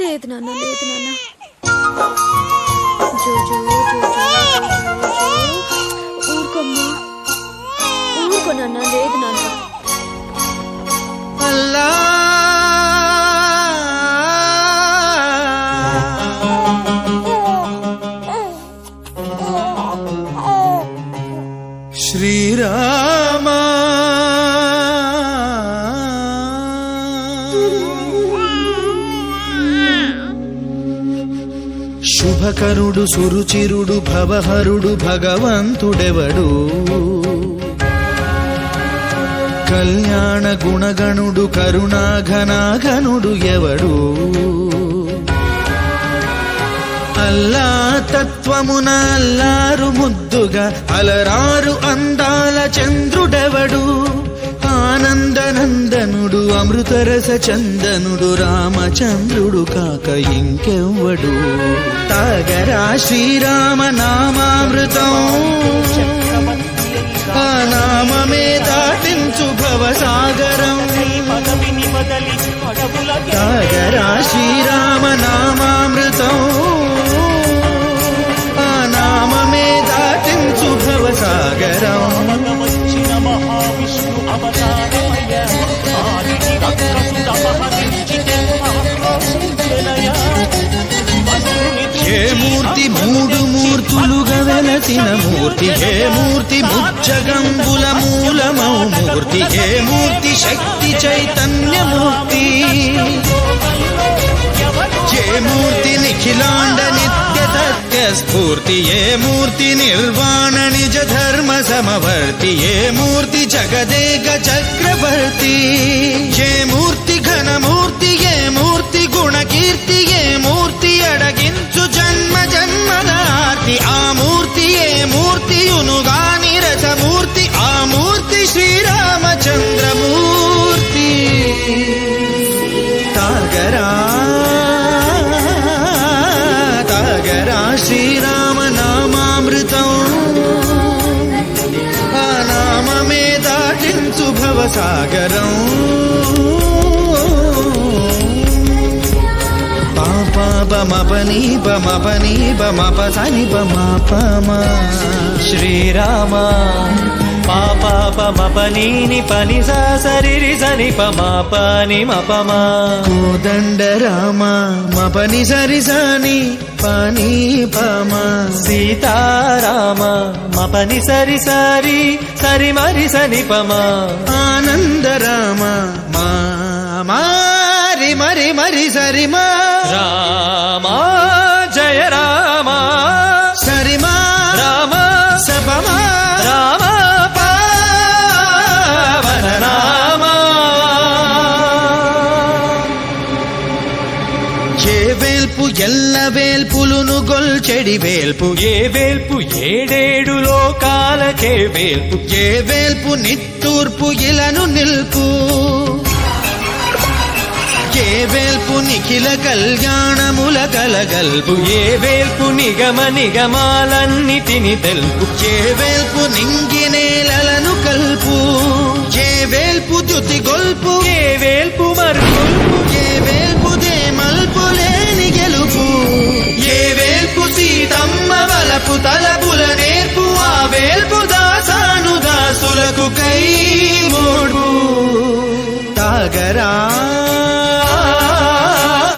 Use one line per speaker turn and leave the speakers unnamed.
లేదు నాన్న, లేదు నాన్న. జోజో ఊరుకోమ్మా, ఊరుకో నాన్న, లేదు నాన్న.
అల్లా శ్రీరామ శుభకరుడు సురుచిరుడు భవహరుడు భగవంతుడెవడు కళ్యాణ గుణగణుడు కరుణాఘనాఘనుడు ఎవడు అల్లా తత్వమున అల్లారు ముద్దుగా అలరారు అందాల చంద్రుడెవడు ఆనందనందనుడు అమృతరస చందనుడు రామచంద్రుడు కాక ఇంకెవ్వడు తాగరా శ్రీరామ నామామృతం ఆ నామమే దాటించు భవసాగరం తాగరా శ్రీరామ నామామృతం ఆ నామమే దాటించు భవసాగరం హే మూర్తి మూడు మూర్తులుగా వెలసిన మూర్తి హే మూర్తి ముచ్చగంబుల మూలమౌ మూర్తి హే మూర్తి శక్తి చైతన్యమూర్తి హే మూర్తి నిఖిలాండ నిత్య సత్య స్ఫూర్తి ఏ మూర్తి నిర్వాణ నిజ ధర్మ సమవర్తి ఏ మూర్తి జగదేక చక్రవర్తి ఏ మూర్తి ఘనమూర్తి ఏ మూర్తి గుణకీర్తి ఏ మూర్తి అడగించు జన్మ జన్మదార్తి ఆ మూర్తి ఏ మూర్తియునుగా నిరసమూర్తి ఆ మూర్తి శ్రీరామచంద్రమూర్తి తాగరా తాగరా శ్రీరామ నామామృతం ఆ నామమే దాటించు భవసాగరం బమపని బమపని బమపసని బమపమ
శ్రీరామ పాప పమపని పని సరి సని పమపని మపమ
కోదండ రామ మపని సరి సని పని పమ
సీతారామ మపని సరి సరి సరి మరి సని పమ
ఆనంద రామ మారి మరి మరి సరి మా
రామ జయ రామ
సరిమా
రామ
సపమా
రామ పావన రామ
ఏ వేల్పు ఎల్ల వేల్పులును గొల్చెడి వేల్పు
ఏ వేల్పు ఏడేడు లోకాలకే వేల్పు
ఏ వేల్పు నిట్టూర్పు ఇలను నిల్పు ఏ వేల్పు నిఖిల కళ్యాణముల కలగల్పు
ఏ వేల్పు నిగమ నిగమాలన్నిటిని తెలుపు
ఏ వేల్పు నింగి నేలలను కల్పు ఏ వేల్పు ద్యుతి గొల్పు
ఏ వేల్పు మరుపు
ఏ